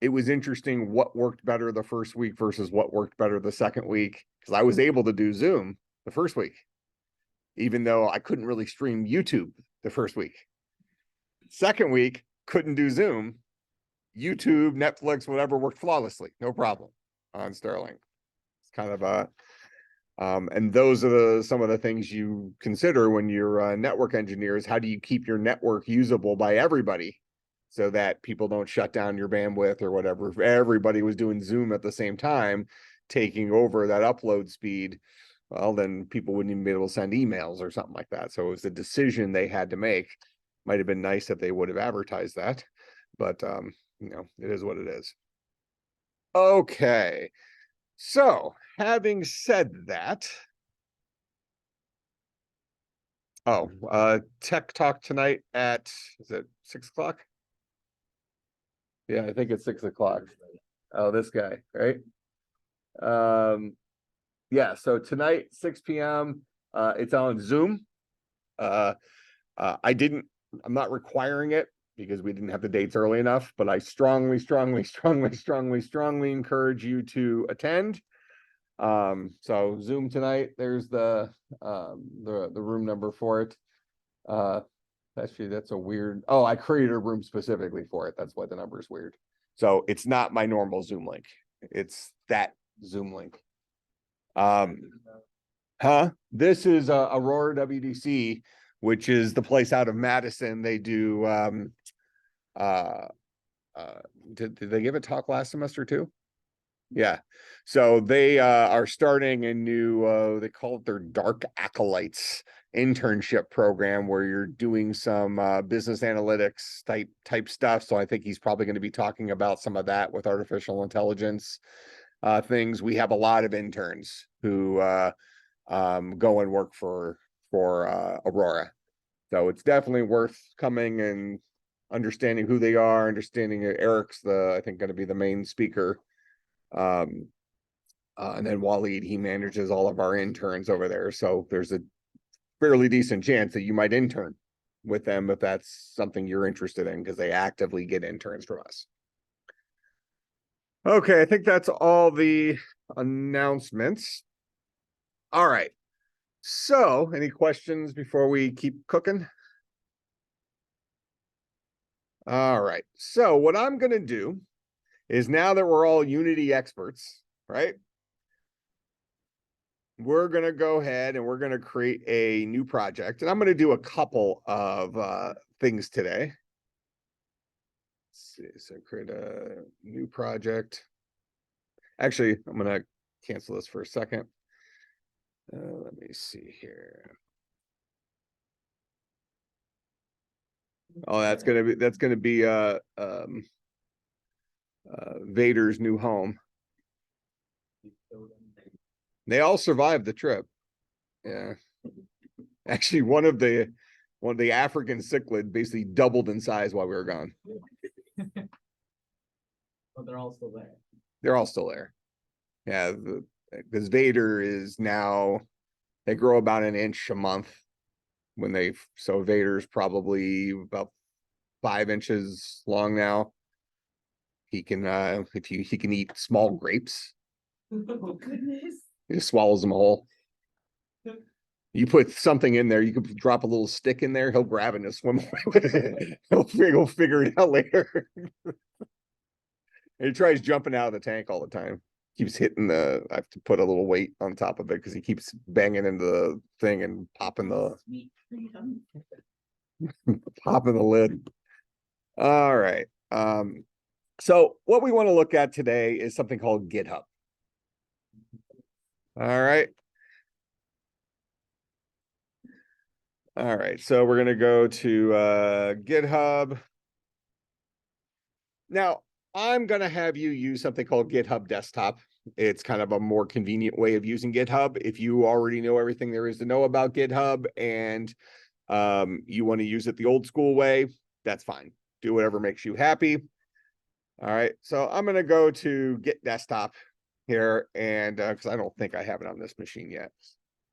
it was interesting what worked better the first week versus what worked better the second week, because I was able to do Zoom the first week, even though I couldn't really stream YouTube the first week. Second week, couldn't do Zoom. YouTube, Netflix, whatever worked flawlessly, no problem on Sterling. It's kind of a, and those are some of the things you consider when you're network engineers. How do you keep your network usable by everybody so that people don't shut down your bandwidth or whatever? If everybody was doing Zoom at the same time, taking over that upload speed, well, then people wouldn't even be able to send emails or something like that. So it was a decision they had to make. Might have been nice if they would have advertised that, but you know, it is what it is. Okay. So having said that, tech talk tonight at, is it 6 o'clock? Yeah, I think it's 6 o'clock. Oh, this guy, right? Yeah, so tonight, 6 p.m. It's on Zoom. I'm not requiring it because we didn't have the dates early enough, but I strongly encourage you to attend. So Zoom tonight, there's the room number for it. Actually, that's a weird, oh, I created a room specifically for it. That's why the number is weird. So it's not my normal Zoom link. It's that Zoom link. This is Aurora WDC, which is the place out of Madison. They do did they give a talk last semester too? Yeah. So they are starting a new they call it their Dark Acolytes internship program, where you're doing some business analytics type stuff. So I think he's probably going to be talking about some of that with artificial intelligence things. We have a lot of interns who go and work for Aurora. So it's definitely worth coming and understanding who they are, understanding Eric's I think going to be the main speaker. And then Waleed, he manages all of our interns over there. So there's a fairly decent chance that you might intern with them if that's something you're interested in, because they actively get interns from us. Okay, I think that's all the announcements. All right. So, any questions before we keep cooking? All right. So what I'm going to do is, now that we're all Unity experts, right? We're going to go ahead and we're going to create a new project. And I'm going to do a couple of things today. Let's see. So create a new project. Actually, I'm going to cancel this for a second. Let me see here. Oh, that's gonna be Vader's new home. They all survived the trip. Yeah. Actually, one of the African cichlid basically doubled in size while we were gone. But they're all still there. They're all still there. Yeah, because Vader is now, they grow about an inch a month so Vader's probably about 5 inches long now. He can he can eat small grapes. Oh goodness. He just swallows them whole. You put something in there, you could drop a little stick in there, he'll grab it and swim away with it. He'll figure it out later. He tries jumping out of the tank all the time. Keeps hitting I have to put a little weight on top of it because he keeps banging into the thing and popping the popping the lid. All right. So what we want to look at today is something called GitHub. All right. All right. So we're going to go to GitHub. Now, I'm going to have you use something called GitHub Desktop. It's kind of a more convenient way of using GitHub. If you already know everything there is to know about GitHub and you want to use it the old school way, that's fine. Do whatever makes you happy. All right. So I'm going to go to Git Desktop here, and because I don't think I have it on this machine yet.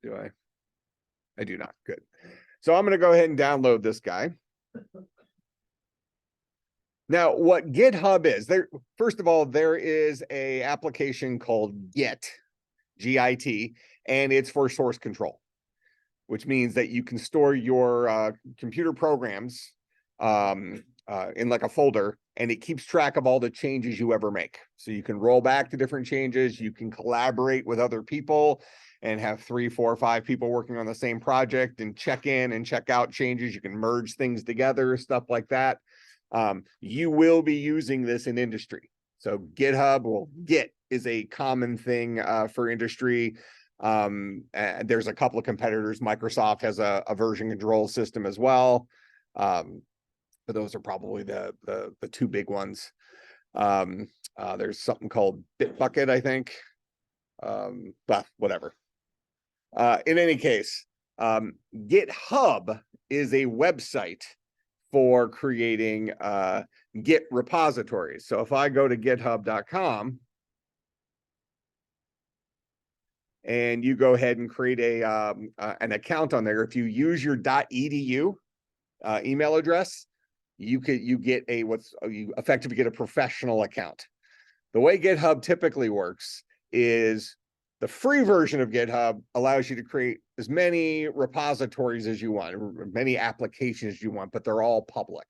Do I? I do not. Good. So I'm going to go ahead and download this guy. Now, what GitHub is, first of all, there is a application called Git, G-I-T, and it's for source control, which means that you can store your computer programs in like a folder, and it keeps track of all the changes you ever make. So you can roll back to different changes. You can collaborate with other people and have 3, 4, 5 people working on the same project and check in and check out changes. You can merge things together, stuff like that. You will be using this in industry. So GitHub, well, Git is a common thing for industry. And there's a couple of competitors. Microsoft has a version control system as well. But those are probably the two big ones. There's something called Bitbucket, I think. But whatever. In any case, GitHub is a website for creating Git repositories. So if I go to github.com and you go ahead and create an account on there, if you use your .edu email address, you effectively get a professional account. The way GitHub typically works is the free version of GitHub allows you to create as many repositories as you want, many applications as you want, but they're all public.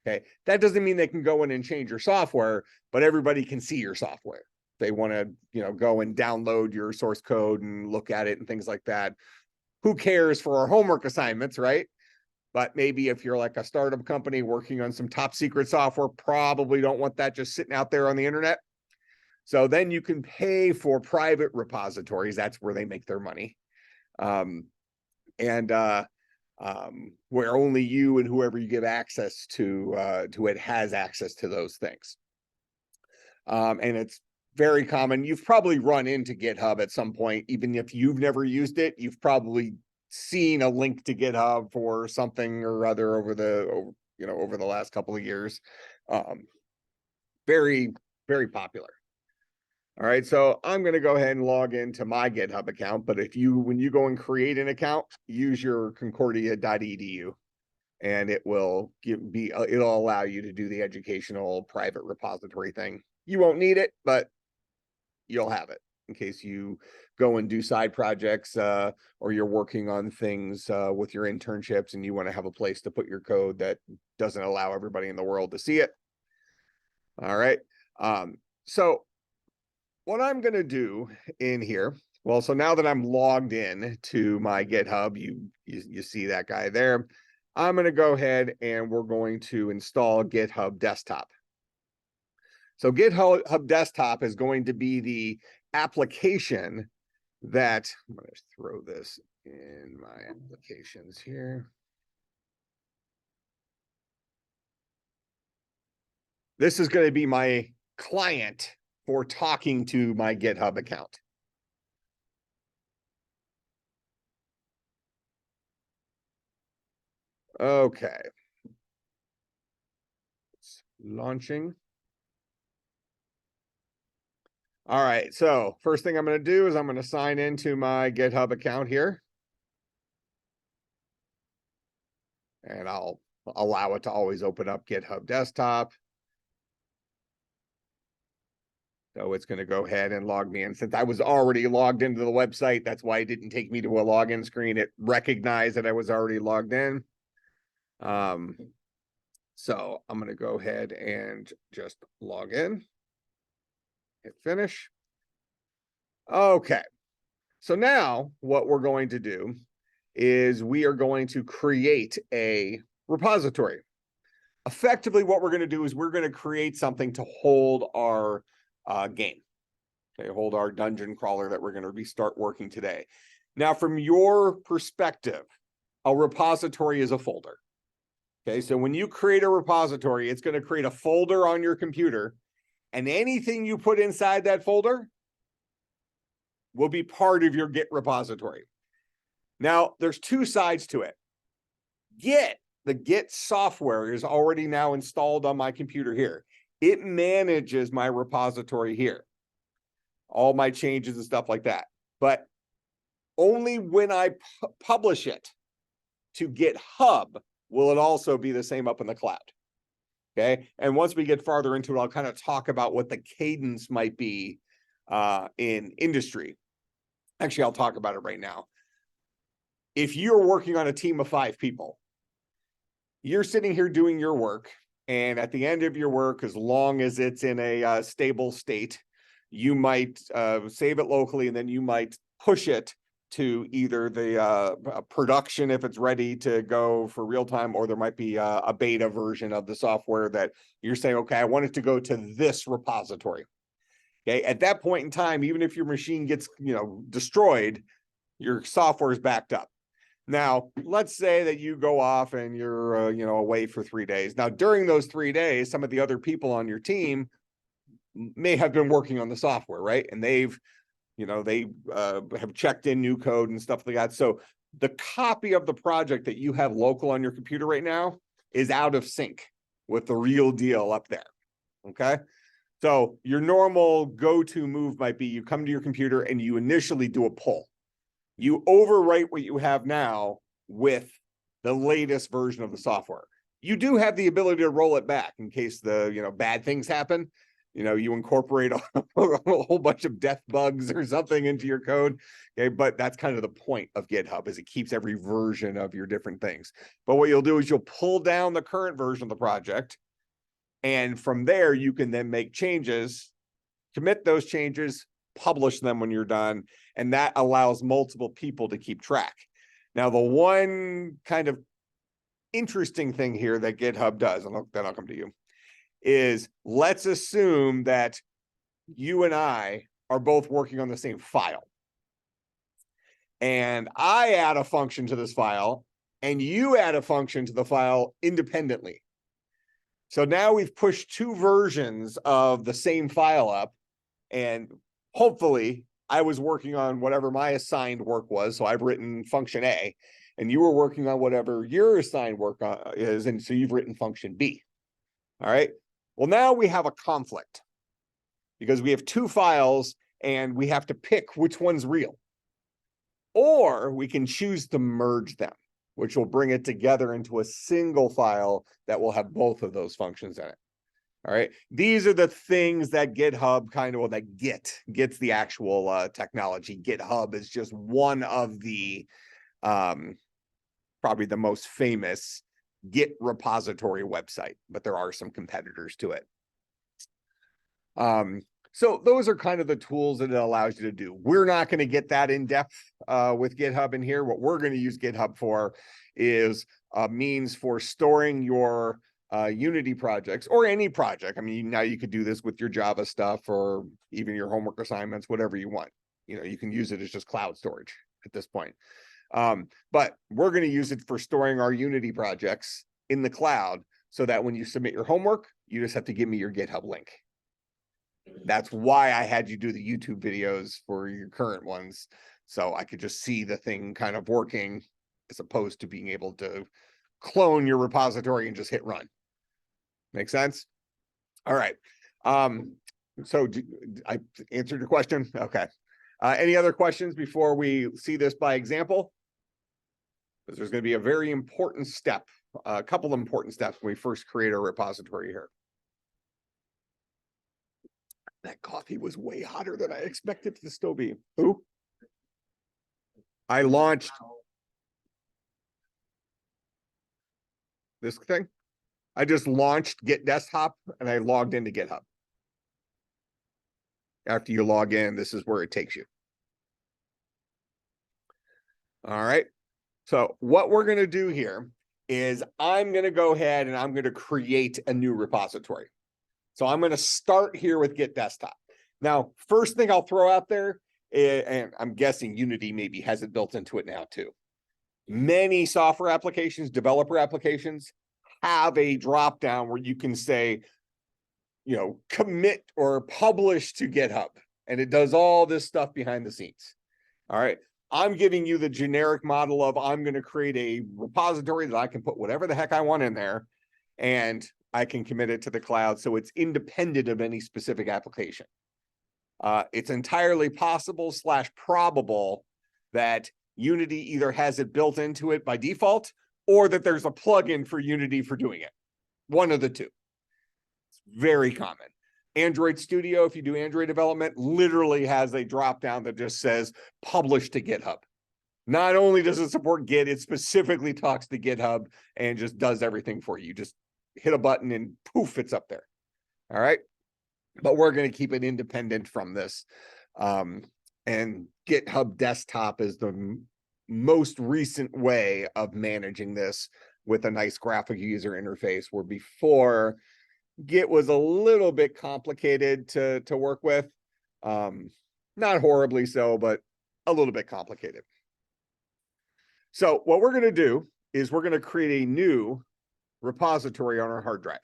Okay, that doesn't mean they can go in and change your software, but everybody can see your software. They want to, go and download your source code and look at it and things like that. Who cares for our homework assignments, right? But maybe if you're like a startup company working on some top secret software, probably don't want that just sitting out there on the internet. So then you can pay for private repositories. That's where they make their money. Where only you and whoever you give access to it has access to those things. And it's very common. You've probably run into GitHub at some point, even if you've never used it. You've probably seen a link to GitHub for something or other over the last couple of years. Very, very popular. All right, so I'm going to go ahead and log into my GitHub account. But when you go and create an account, use your concordia.edu, and it'll allow you to do the educational private repository thing. You won't need it, but you'll have it in case you go and do side projects or you're working on things with your internships and you want to have a place to put your code that doesn't allow everybody in the world to see it. All right. So what I'm going to do in here, well, so now that I'm logged in to my GitHub, you see that guy there. I'm going to go ahead and we're going to install GitHub Desktop. So GitHub Desktop is going to be the application that, I'm going to throw this in my applications here. This is going to be my client for talking to my GitHub account. Okay. It's launching. All right, so first thing I'm going to do is I'm going to sign into my GitHub account here. And I'll allow it to always open up GitHub Desktop. So it's going to go ahead and log me in. Since I was already logged into the website, that's why it didn't take me to a login screen. It recognized that I was already logged in. So I'm going to go ahead and just log in. Hit finish. Okay. So now what we're going to do is we are going to create a repository. Effectively, what we're going to do is we're going to create something to hold our game. Okay, hold our dungeon crawler that we're going to start working today. Now, from your perspective, a repository is a folder. Okay, so when you create a repository, it's going to create a folder on your computer, and anything you put inside that folder will be part of your Git repository. Now, there's two sides to it. The Git software is already now installed on my computer here. It manages my repository here, all my changes and stuff like that. But only when I publish it to GitHub will it also be the same up in the cloud. Okay. And once we get farther into it, I'll kind of talk about what the cadence might be in industry. Actually, I'll talk about it right now. If you're working on a team of 5 people, you're sitting here doing your work, and at the end of your work, as long as it's in a stable state, you might save it locally, and then you might push it to either the production if it's ready to go for real time, or there might be a beta version of the software that you're saying, okay, I want it to go to this repository. Okay, at that point in time, even if your machine gets destroyed, your software is backed up. Now, let's say that you go off and you're away for 3 days. Now, during those 3 days, some of the other people on your team may have been working on the software, right? And they've they have checked in new code and stuff like that. So the copy of the project that you have local on your computer right now is out of sync with the real deal up there. Okay. So your normal go-to move might be you come to your computer and you initially do a pull. You overwrite what you have now with the latest version of the software. You do have the ability to roll it back in case the bad things happen. You incorporate a whole bunch of death bugs or something into your code. Okay, but that's kind of the point of GitHub, is it keeps every version of your different things. But what you'll do is you'll pull down the current version of the project, and from there you can then make changes, commit those changes, publish them when you're done, and that allows multiple people to keep track. Now, the one kind of interesting thing here that GitHub does, and then I'll come to you, is let's assume that you and I are both working on the same file. And I add a function to this file, and you add a function to the file independently. So now we've pushed 2 versions of the same file up, and hopefully I was working on whatever my assigned work was. So I've written function A, and you were working on whatever your assigned work is. And so you've written function B. All right. Well, now we have a conflict because we have 2 files and we have to pick which one's real. Or we can choose to merge them, which will bring it together into a single file that will have both of those functions in it. All right. These are the things that GitHub that gets the actual technology. GitHub is just one of the probably the most famous Git repository website, but there are some competitors to it. So those are kind of the tools that it allows you to do. We're not going to get that in depth with GitHub in here. What we're going to use GitHub for is a means for storing your Unity projects, or any project. I mean, now you could do this with your Java stuff or even your homework assignments, whatever you want. You can use it as just cloud storage at this point. But we're going to use it for storing our Unity projects in the cloud so that when you submit your homework, you just have to give me your GitHub link. That's why I had you do the YouTube videos for your current ones, so I could just see the thing kind of working, as opposed to being able to clone your repository and just hit run. Make sense? All right. So I answered your question? Okay. Any other questions before we see this by example? Because there's going to be a very important step, a couple of important steps when we first create our repository here. That coffee was way hotter than I expected it to still be. Who? I launched this thing. I just launched Git Desktop and I logged into GitHub. After you log in, this is where it takes you. All right. So what we're going to do here is I'm going to go ahead and I'm going to create a new repository. So I'm going to start here with Git Desktop. Now, first thing I'll throw out there, and I'm guessing Unity maybe has it built into it now too. Many software applications, developer applications, have a drop down where you can say, commit or publish to GitHub. And it does all this stuff behind the scenes. All right. I'm giving you the generic model of I'm going to create a repository that I can put whatever the heck I want in there, and I can commit it to the cloud. So it's independent of any specific application. It's entirely possible / probable that Unity either has it built into it by default, or that there's a plugin for Unity for doing it. One of the two. Very common. Android Studio, if you do Android development, literally has a drop down that just says publish to GitHub. Not only does it support Git, it specifically talks to GitHub and just does everything for you. You just hit a button and poof, it's up there. All right. But we're going to keep it independent from this. And GitHub Desktop is the most recent way of managing this with a nice graphic user interface, where before Git was a little bit complicated to work with. Not horribly so, but a little bit complicated. So what we're going to do is we're going to create a new repository on our hard drive.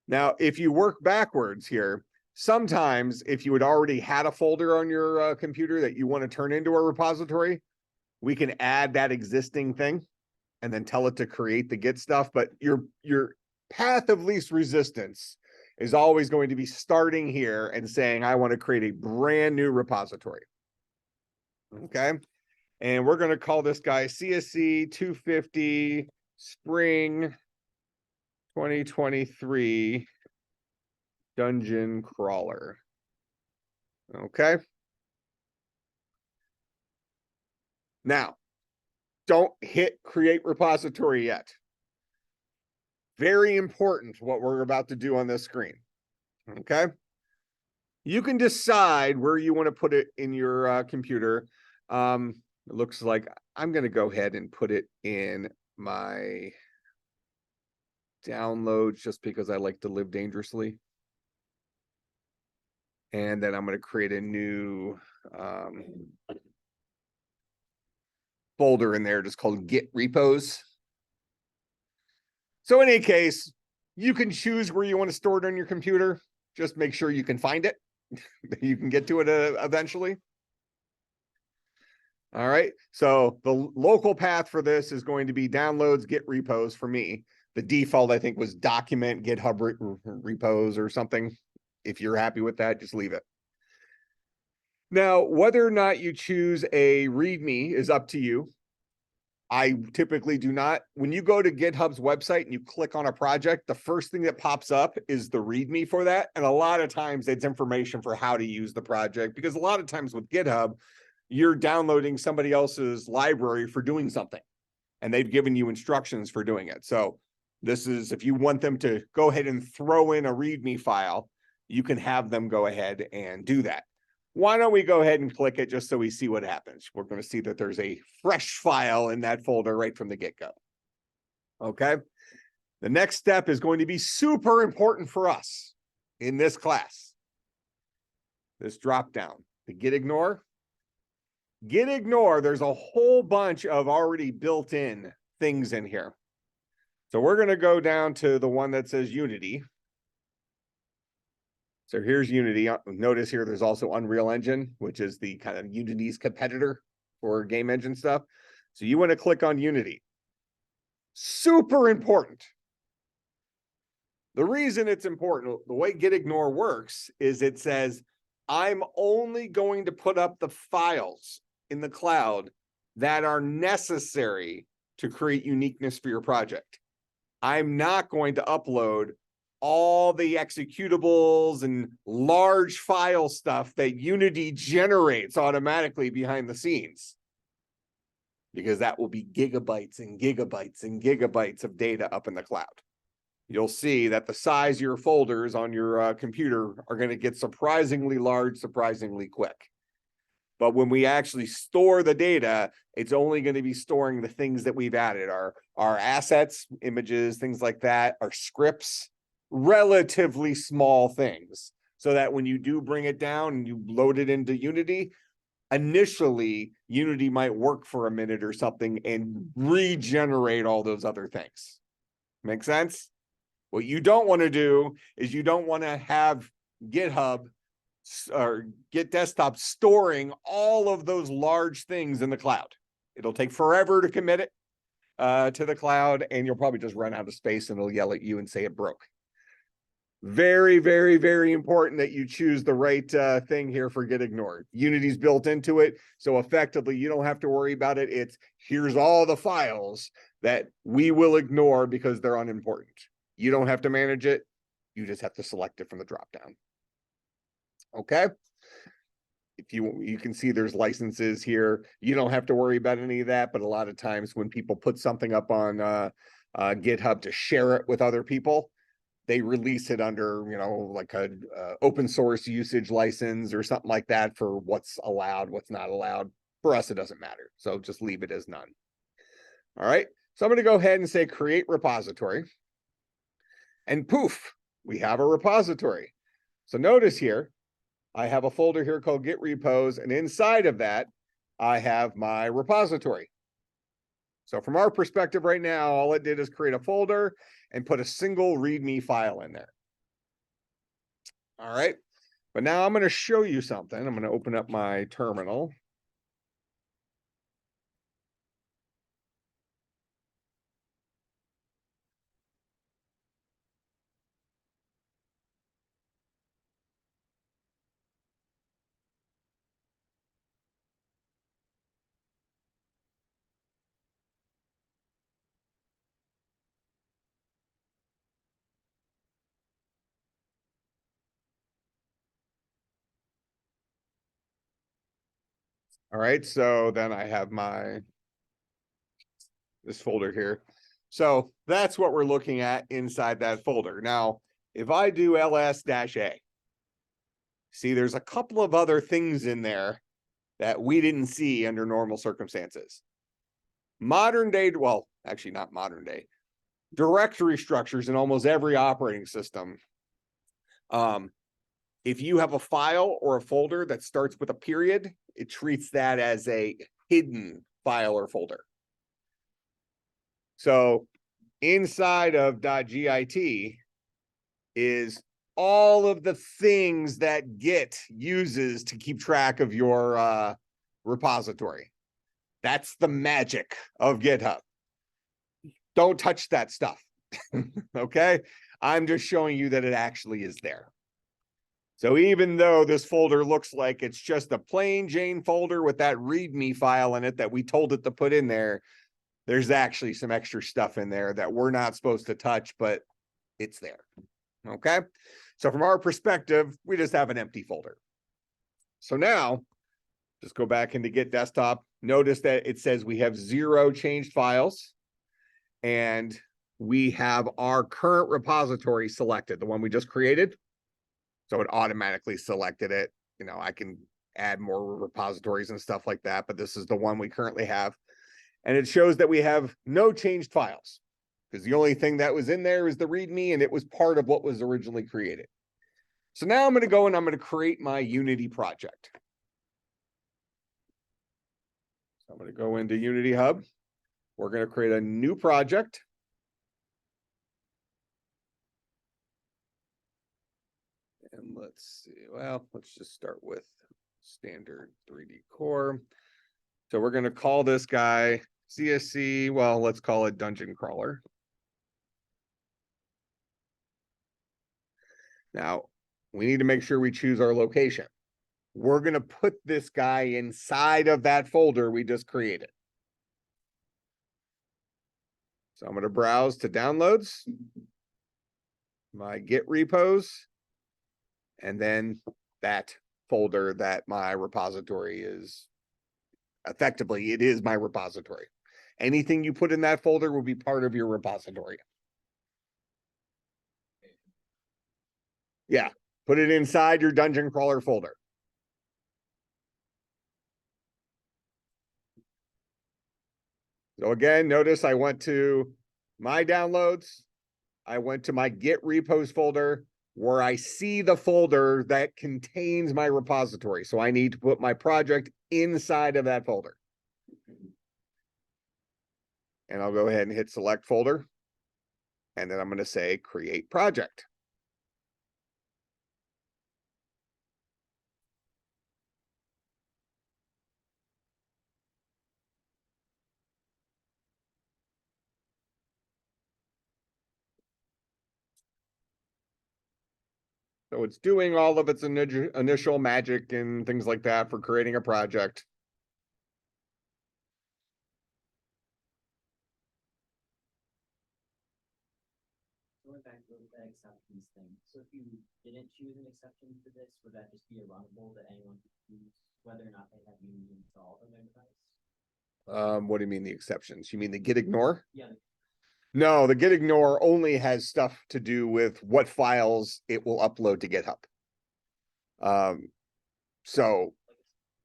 Now, if you work backwards here, sometimes if you had already had a folder on your computer that you want to turn into a repository, we can add that existing thing and then tell it to create the Git stuff. But your path of least resistance is always going to be starting here and saying, I want to create a brand new repository. Okay. And we're going to call this guy CSC250 Spring 2023 Dungeon Crawler. Okay. Now, don't hit create repository yet. Very important what we're about to do on this screen. Okay. You can decide where you want to put it in your computer. It looks like I'm going to go ahead and put it in my downloads just because I like to live dangerously. And then I'm going to create a new folder in there just called Git repos. So in any case, you can choose where you want to store it on your computer. Just make sure you can find it. You can get to it eventually. All right. So the local path for this is going to be downloads, Git repos for me. The default, I think, was document GitHub repos or something. If you're happy with that, just leave it. Now, whether or not you choose a README is up to you. I typically do not. When you go to GitHub's website and you click on a project, the first thing that pops up is the README for that. And a lot of times it's information for how to use the project, because a lot of times with GitHub, you're downloading somebody else's library for doing something, and they've given you instructions for doing it. So this is, if you want them to go ahead and throw in a README file, you can have them go ahead and do that. Why don't we go ahead and click it just so we see what happens? We're going to see that there's a fresh file in that folder right from the get-go. Okay. The next step is going to be super important for us in this class. This drop down, the git ignore. Git ignore, there's a whole bunch of already built-in things in here. So we're going to go down to the one that says Unity. So here's Unity. Notice here there's also Unreal Engine, which is the kind of Unity's competitor for game engine stuff. So you want to click on Unity. Super important. The reason it's important, the way git ignore works is it says, I'm only going to put up the files in the cloud that are necessary to create uniqueness for your project. I'm not going to upload all the executables and large file stuff that Unity generates automatically behind the scenes, because that will be gigabytes and gigabytes and gigabytes of data up in the cloud. You'll see that the size of your folders on your computer are going to get surprisingly large, surprisingly quick. But when we actually store the data, it's only going to be storing the things that we've added, our assets, images, things like that, our scripts, relatively small things, so that when you do bring it down and you load it into Unity, initially Unity might work for a minute or something and regenerate all those other things. Make sense? What you don't want to do is you don't want to have GitHub or Git Desktop storing all of those large things in the cloud. It'll take forever to commit it to the cloud, and you'll probably just run out of space and it'll yell at you and say it broke. Very, very, very important that you choose the right thing here for git ignore. Unity's built into it, so effectively you don't have to worry about it. It's, here's all the files that we will ignore because they're unimportant. You don't have to manage it. You just have to select it from the dropdown. Okay. If you can see there's licenses here. You don't have to worry about any of that, but a lot of times when people put something up on GitHub to share it with other people, they release it under, like a open source usage license or something like that for what's allowed, what's not allowed. For us, it doesn't matter. So just leave it as none. All right. So I'm going to go ahead and say create repository. And poof, we have a repository. So notice here, I have a folder here called Git repos, and inside of that, I have my repository. So from our perspective right now, all it did is create a folder and put a single README file in there. All right, but now I'm going to show you something. I'm going to open up my terminal. All right, so then I have this folder here. So that's what we're looking at inside that folder. Now, if I do ls-a, see, there's a couple of other things in there that we didn't see under normal circumstances. Modern day, well, actually not modern day, directory structures in almost every operating system. If you have a file or a folder that starts with a period, it treats that as a hidden file or folder. So inside of .git is all of the things that Git uses to keep track of your repository. That's the magic of GitHub. Don't touch that stuff. Okay? I'm just showing you that it actually is there. So even though this folder looks like it's just a plain Jane folder with that README file in it that we told it to put in there, there's actually some extra stuff in there that we're not supposed to touch, but it's there. Okay? So from our perspective, we just have an empty folder. So now, just go back into Git desktop. Notice that it says we have 0 changed files, and we have our current repository selected, the one we just created. So it automatically selected it. I can add more repositories and stuff like that, but this is the one we currently have. And it shows that we have no changed files, because the only thing that was in there is the README, and it was part of what was originally created. So now I'm going to go and I'm going to create my Unity project. So I'm going to go into Unity Hub. We're going to create a new project. And let's see, well, let's just start with standard 3D core. So we're going to call this guy CSC, well, let's call it Dungeon Crawler. Now, we need to make sure we choose our location. We're going to put this guy inside of that folder we just created. So I'm going to browse to downloads, my Git repos, and then that folder that my repository is. Effectively, it is my repository. Anything you put in that folder will be part of your repository. Yeah, put it inside your Dungeon Crawler folder. So again, notice I went to my downloads. I went to my Git repos folder where I see the folder that contains my repository. So I need to put my project inside of that folder. And I'll go ahead and hit select folder. And then I'm going to say create project. So it's doing all of its initial magic and things like that for creating a project. with the exceptions thing. So if you didn't choose an exception for this, would that just be a runnable that anyone could choose whether or not they have Unity installed on their device? What do you mean the exceptions? You mean the git ignore? Yeah. No, the git ignore only has stuff to do with what files it will upload to GitHub. So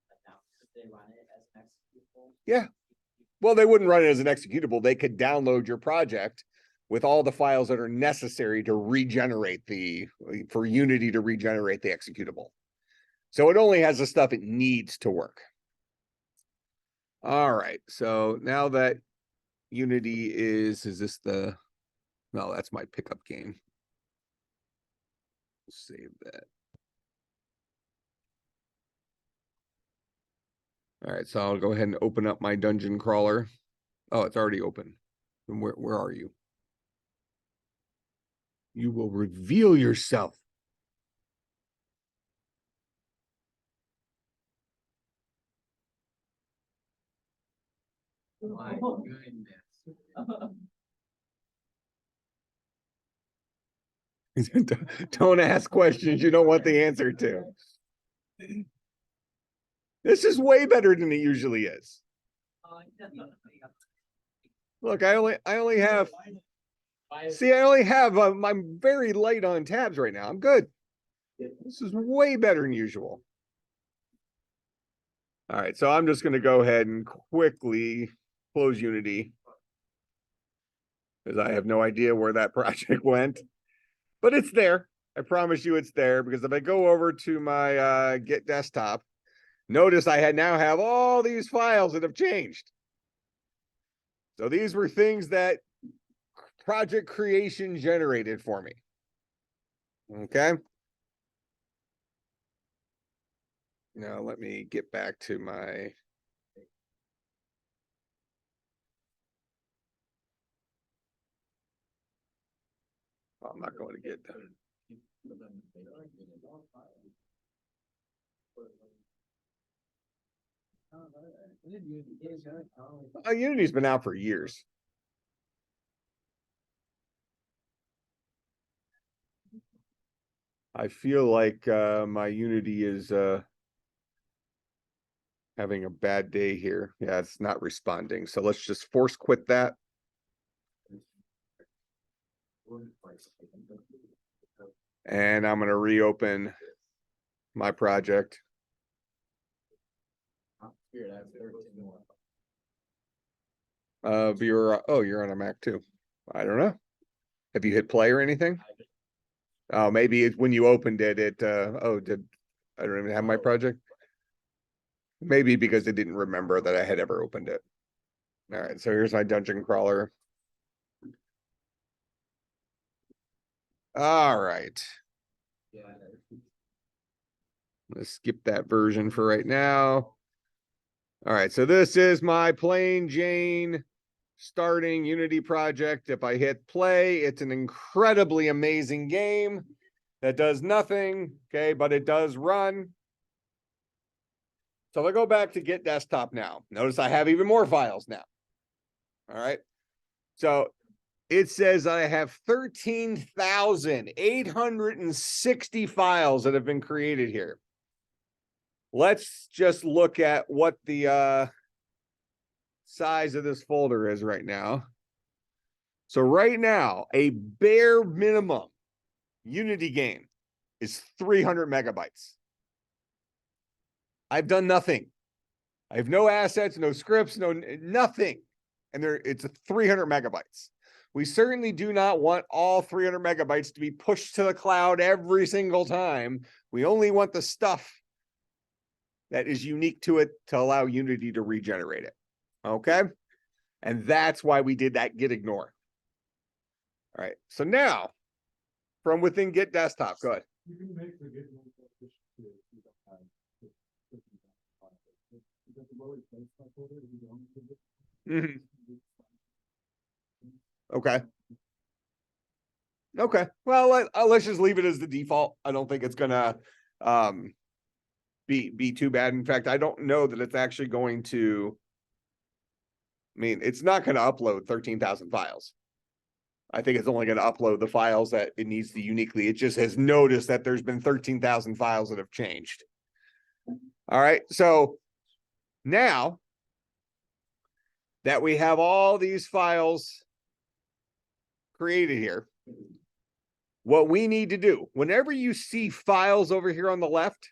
Like now, if they run it as an executable. yeah. Well, they wouldn't run it as an executable. They could download your project with all the files that are necessary to regenerate for Unity to regenerate the executable. So it only has the stuff it needs to work. All right. So now that Unity is this no, that's my pickup game. Save that. All right, so I'll go ahead and open up my dungeon crawler. Oh, it's already open. And where are you? You will reveal yourself. My goodness. Don't ask questions you don't want the answer to. This is way better than it usually is. Look, I only have. See, I only have. I'm very light on tabs right now. I'm good. This is way better than usual. All right, so I'm just going to go ahead and quickly close Unity because I have no idea where that project went, but it's there. I promise you it's there because if I go over to my Git desktop, notice I now have all these files that have changed. So these were things that project creation generated for me. Okay. Now let me get back to my. I'm not going to get done. Unity's been out for years. I feel like my Unity is having a bad day here. Yeah, it's not responding. So let's just force quit that. And I'm going to reopen my project. You're on a Mac too. I don't know. Have you hit play or anything? Oh, maybe it's when you opened it, I don't even have my project. Maybe because it didn't remember that I had ever opened it. All right, so here's my dungeon crawler. All right. Let's skip that version for right now. All right, so this is my plain Jane starting Unity project. If I hit play, it's an incredibly amazing game that does nothing, okay, but it does run. So if I go back to Git desktop now, notice I have even more files now. All right, so it says I have 13,860 files that have been created here. Let's just look at what the size of this folder is right now. So right now, a bare minimum Unity game is 300 megabytes. I've done nothing. I have no assets, no scripts, nothing. And it's 300 megabytes. We certainly do not want all 300 megabytes to be pushed to the cloud every single time. We only want the stuff that is unique to it to allow Unity to regenerate it. Okay? And that's why we did that git ignore. All right. So now, from within Git desktop, go ahead. You can make the Git Okay. Okay. Well, let's just leave it as the default. I don't think it's gonna be too bad. In fact, I don't know that it's actually going to. I mean, it's not going to upload 13,000 files. I think it's only going to upload the files that it needs to uniquely. It just has noticed that there's been 13,000 files that have changed. All right. So now that we have all these files created here, what we need to do, whenever you see files over here on the left,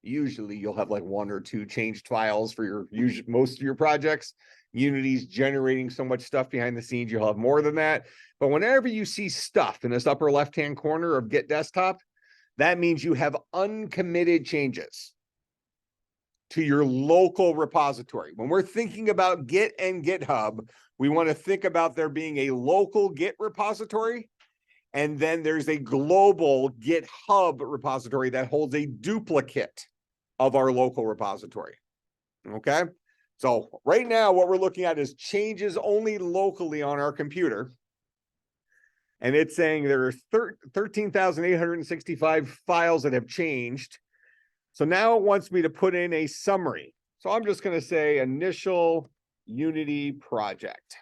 usually you'll have like 1 or 2 changed files for your most of your projects. Unity's generating so much stuff behind the scenes, you'll have more than that. But whenever you see stuff in this upper left-hand corner of Git Desktop, that means you have uncommitted changes to your local repository. When we're thinking about Git and GitHub, we want to think about there being a local Git repository, and then there's a global GitHub repository that holds a duplicate of our local repository. Okay. So right now, what we're looking at is changes only locally on our computer. And it's saying there are 13,865 files that have changed. So now it wants me to put in a summary. So I'm just going to say initial Unity project.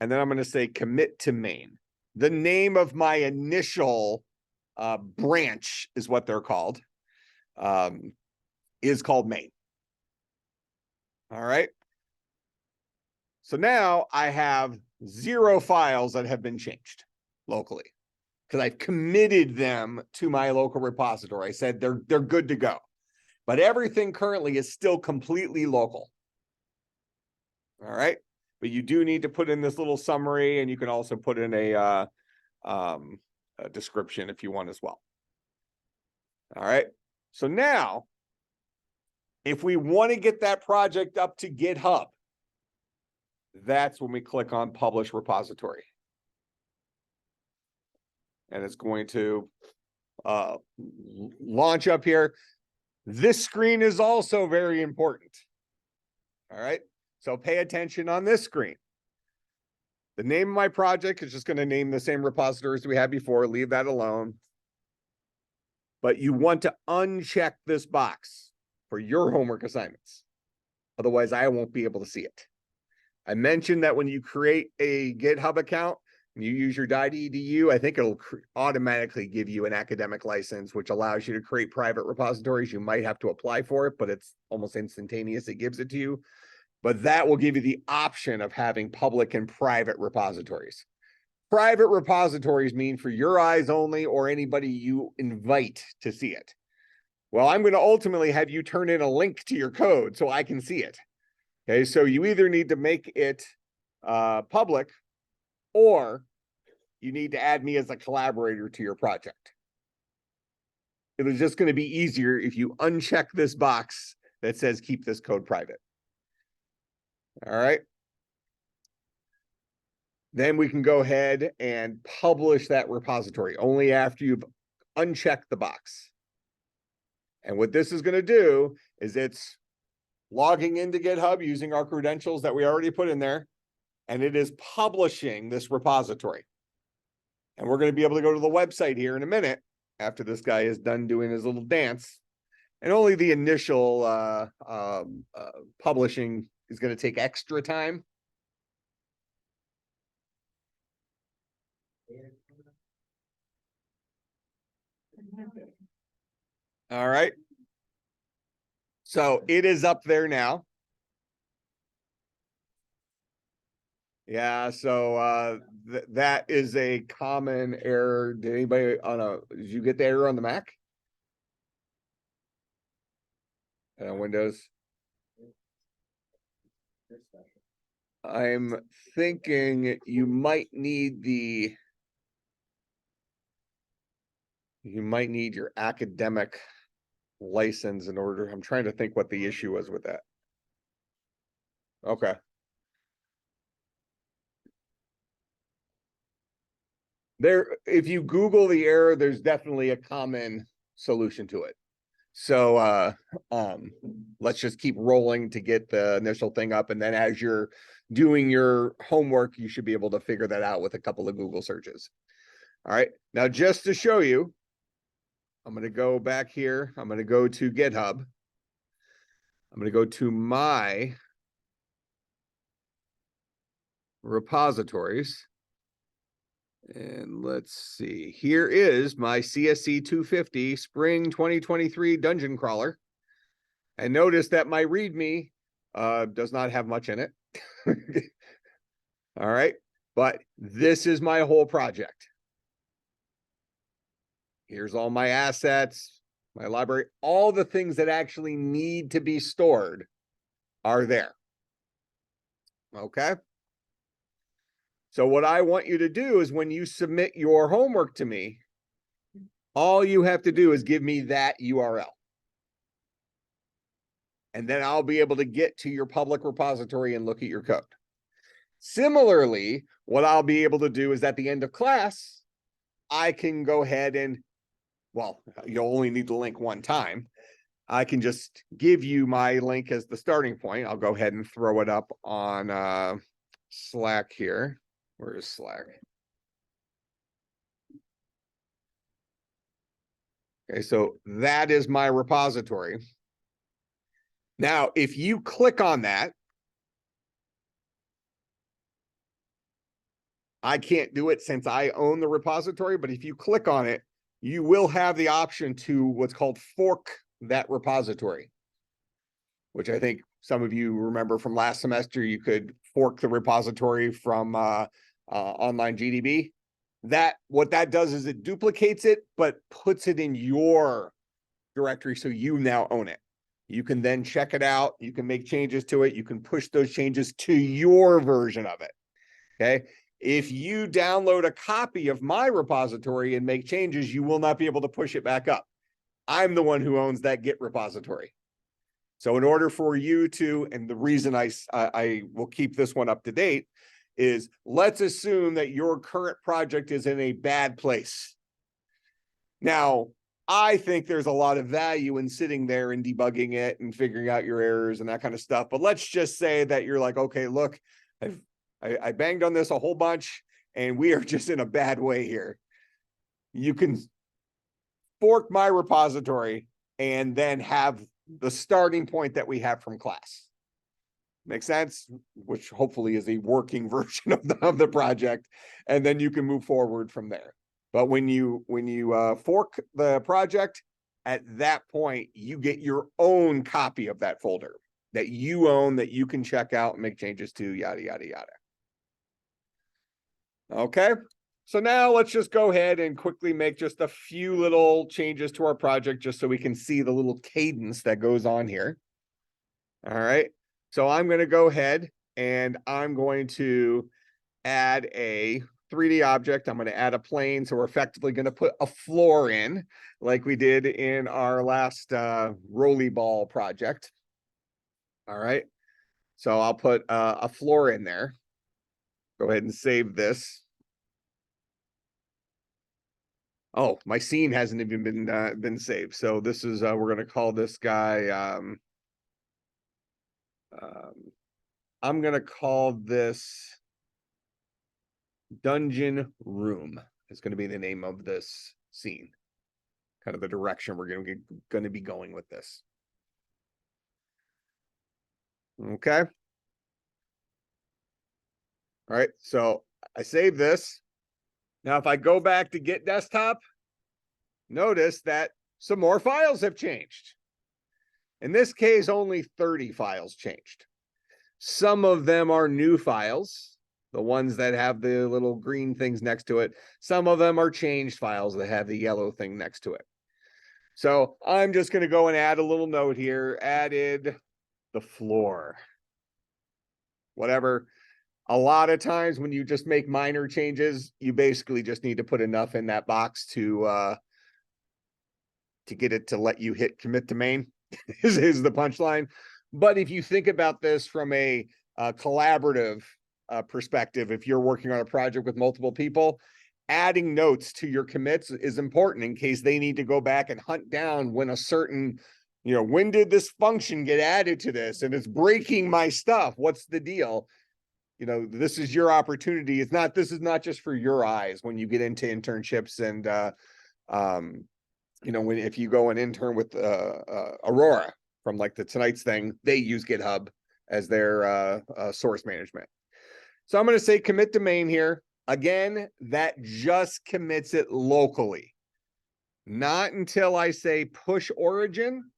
And then I'm going to say commit to main. The name of my initial branch is what they're called. Is called main. All right. So now I have 0 files that have been changed locally because I've committed them to my local repository. I said they're good to go, but everything currently is still completely local. All right. But you do need to put in this little summary, and you can also put in a description if you want as well. All right. So now, if we want to get that project up to GitHub, that's when we click on Publish Repository. And it's going to launch up here. This screen is also very important. All right. So pay attention on this screen. The name of my project is just going to name the same repositories we had before. Leave that alone. But you want to uncheck this box for your homework assignments. Otherwise, I won't be able to see it. I mentioned that when you create a GitHub account and you use your .edu, I think it'll automatically give you an academic license, which allows you to create private repositories. You might have to apply for it, but it's almost instantaneous. It gives it to you. But that will give you the option of having public and private repositories. Private repositories mean for your eyes only or anybody you invite to see it. Well, I'm going to ultimately have you turn in a link to your code so I can see it. Okay, so you either need to make it public, or you need to add me as a collaborator to your project. It is just going to be easier if you uncheck this box that says keep this code private. All right. Then we can go ahead and publish that repository only after you've unchecked the box. And what this is going to do is it's logging into GitHub using our credentials that we already put in there, and it is publishing this repository. And we're going to be able to go to the website here in a minute after this guy is done doing his little dance. And only the initial publishing is going to take extra time. All right. So it is up there now. Yeah, so that is a common error. Did anybody did you get the error on the Mac? Windows? I'm thinking you might need your academic license in order. I'm trying to think what the issue was with that. Okay. If you Google the error, there's definitely a common solution to it. So let's just keep rolling to get the initial thing up, and then as you're doing your homework, you should be able to figure that out with a couple of Google searches. All right, now just to show you, I'm going to go back here. I'm going to go to GitHub. I'm going to go to my repositories. And let's see, here is my CSC250 Spring 2023 Dungeon Crawler. And notice that my README does not have much in it. All right, but this is my whole project. Here's all my assets, my library, all the things that actually need to be stored are there. Okay. So what I want you to do is when you submit your homework to me, all you have to do is give me that URL. And then I'll be able to get to your public repository and look at your code. Similarly, what I'll be able to do is at the end of class, I can go ahead and, well, you'll only need the link one time. I can just give you my link as the starting point. I'll go ahead and throw it up on Slack here. Where is Slack? Okay, so that is my repository. Now, if you click on that, I can't do it since I own the repository, but if you click on it, you will have the option to what's called fork that repository, which I think some of you remember from last semester. You could fork the repository from online GDB. What that does is it duplicates it, but puts it in your directory, so you now own it. You can then check it out. You can make changes to it. You can push those changes to your version of it. Okay. If you download a copy of my repository and make changes, you will not be able to push it back up. I'm the one who owns that Git repository. So in order for you to, and the reason I will keep this one up to date is, let's assume that your current project is in a bad place. Now, I think there's a lot of value in sitting there and debugging it and figuring out your errors and that kind of stuff. But let's just say that you're like, okay, look, I banged on this a whole bunch and we are just in a bad way here. You can fork my repository and then have the starting point that we have from class. Make sense? Which hopefully is a working version of the project. And then you can move forward from there. But when you fork the project, at that point, you get your own copy of that folder that you own, that you can check out and make changes to, yada, yada, yada. Okay, so now let's just go ahead and quickly make just a few little changes to our project just so we can see the little cadence that goes on here. All right, so I'm going to go ahead and I'm going to add a 3D object. I'm going to add a plane. So we're effectively going to put a floor in like we did in our last rolly ball project. All right, so I'll put a floor in there. Go ahead and save this. Oh, my scene hasn't even been saved. So this is we're going to call this guy. I'm going to call this Dungeon Room. Is going to be the name of this scene. Kind of the direction we're going to be going with this. Okay. All right, so I save this. Now, if I go back to Git Desktop, notice that some more files have changed. In this case, only 30 files changed. Some of them are new files, the ones that have the little green things next to it. Some of them are changed files that have the yellow thing next to it. So I'm just going to go and add a little note here, added the floor. Whatever. A lot of times when you just make minor changes, you basically just need to put enough in that box to get it to let you hit commit to main is the punchline. But if you think about this from a collaborative perspective, if you're working on a project with multiple people, adding notes to your commits is important in case they need to go back and hunt down when a certain, when did this function get added to this and it's breaking my stuff? What's the deal? This is your opportunity. This is not just for your eyes when you get into internships and, if you go and intern with Aurora from like the tonight's thing, they use GitHub as their source management. So I'm going to say commit domain here. Again, that just commits it locally. Not until I say push origin.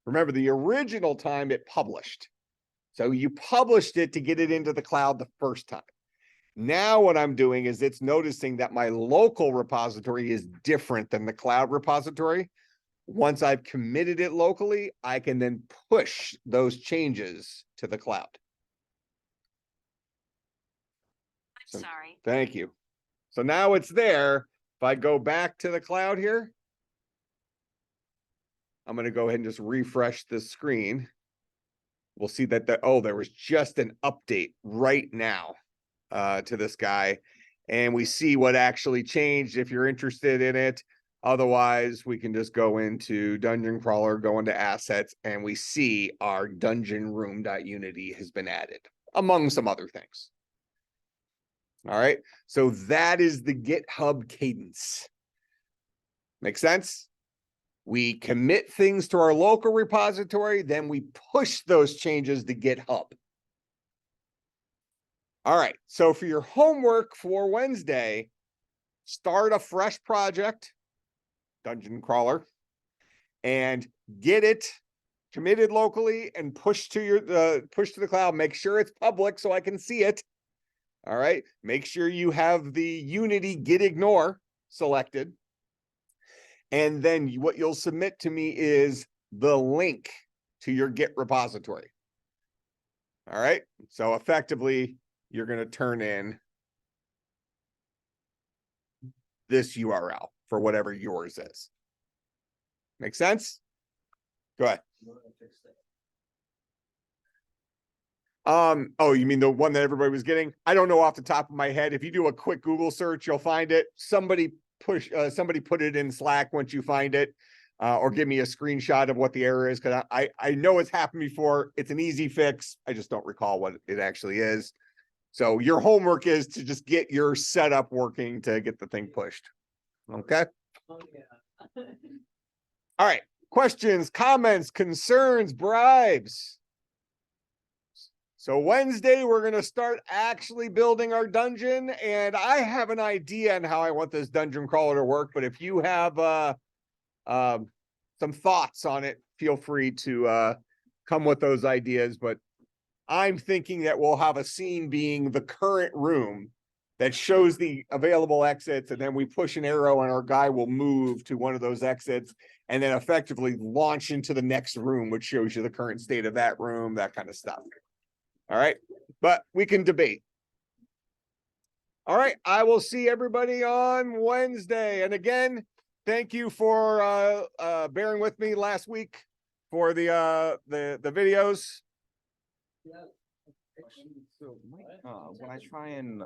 Remember, the original time it published. So you published it to get it into the cloud the first time. Now what I'm doing is it's noticing that my local repository is different than the cloud repository. Once I've committed it locally, I can then push those changes to the cloud. I'm sorry. Thank you. So now it's there. If I go back to the cloud here, I'm going to go ahead and just refresh this screen. We'll see that there was just an update right now to this guy. And we see what actually changed if you're interested in it. Otherwise, we can just go into Dungeon Crawler, go into assets, and we see our dungeon room.unity has been added, among some other things. All right, so that is the GitHub cadence. Make sense? We commit things to our local repository, then we push those changes to GitHub. All right, so for your homework for Wednesday, start a fresh project, Dungeon Crawler, and get it committed locally and push to the cloud. Make sure it's public so I can see it. All right, make sure you have the Unity git ignore selected. And then what you'll submit to me is the link to your Git repository. All right, so effectively, you're going to turn in this URL for whatever yours is. Make sense? Go ahead. Oh, you mean the one that everybody was getting? I don't know off the top of my head. If you do a quick Google search, you'll find it. Somebody put it in Slack once you find it, or give me a screenshot of what the error is, because I know it's happened before. It's an easy fix. I just don't recall what it actually is. So your homework is to just get your setup working to get the thing pushed. Okay. Oh, yeah. All right. Questions, comments, concerns, bribes. So Wednesday, we're going to start actually building our dungeon, and I have an idea on how I want this dungeon crawler to work, but if you have some thoughts on it, feel free to come with those ideas. But I'm thinking that we'll have a scene being the current room that shows the available exits, and then we push an arrow and our guy will move to one of those exits and then effectively launch into the next room, which shows you the current state of that room, that kind of stuff. All right, but we can debate. All right, I will see everybody on Wednesday. And again, thank you for bearing with me last week for the videos. Yeah. So, when I try and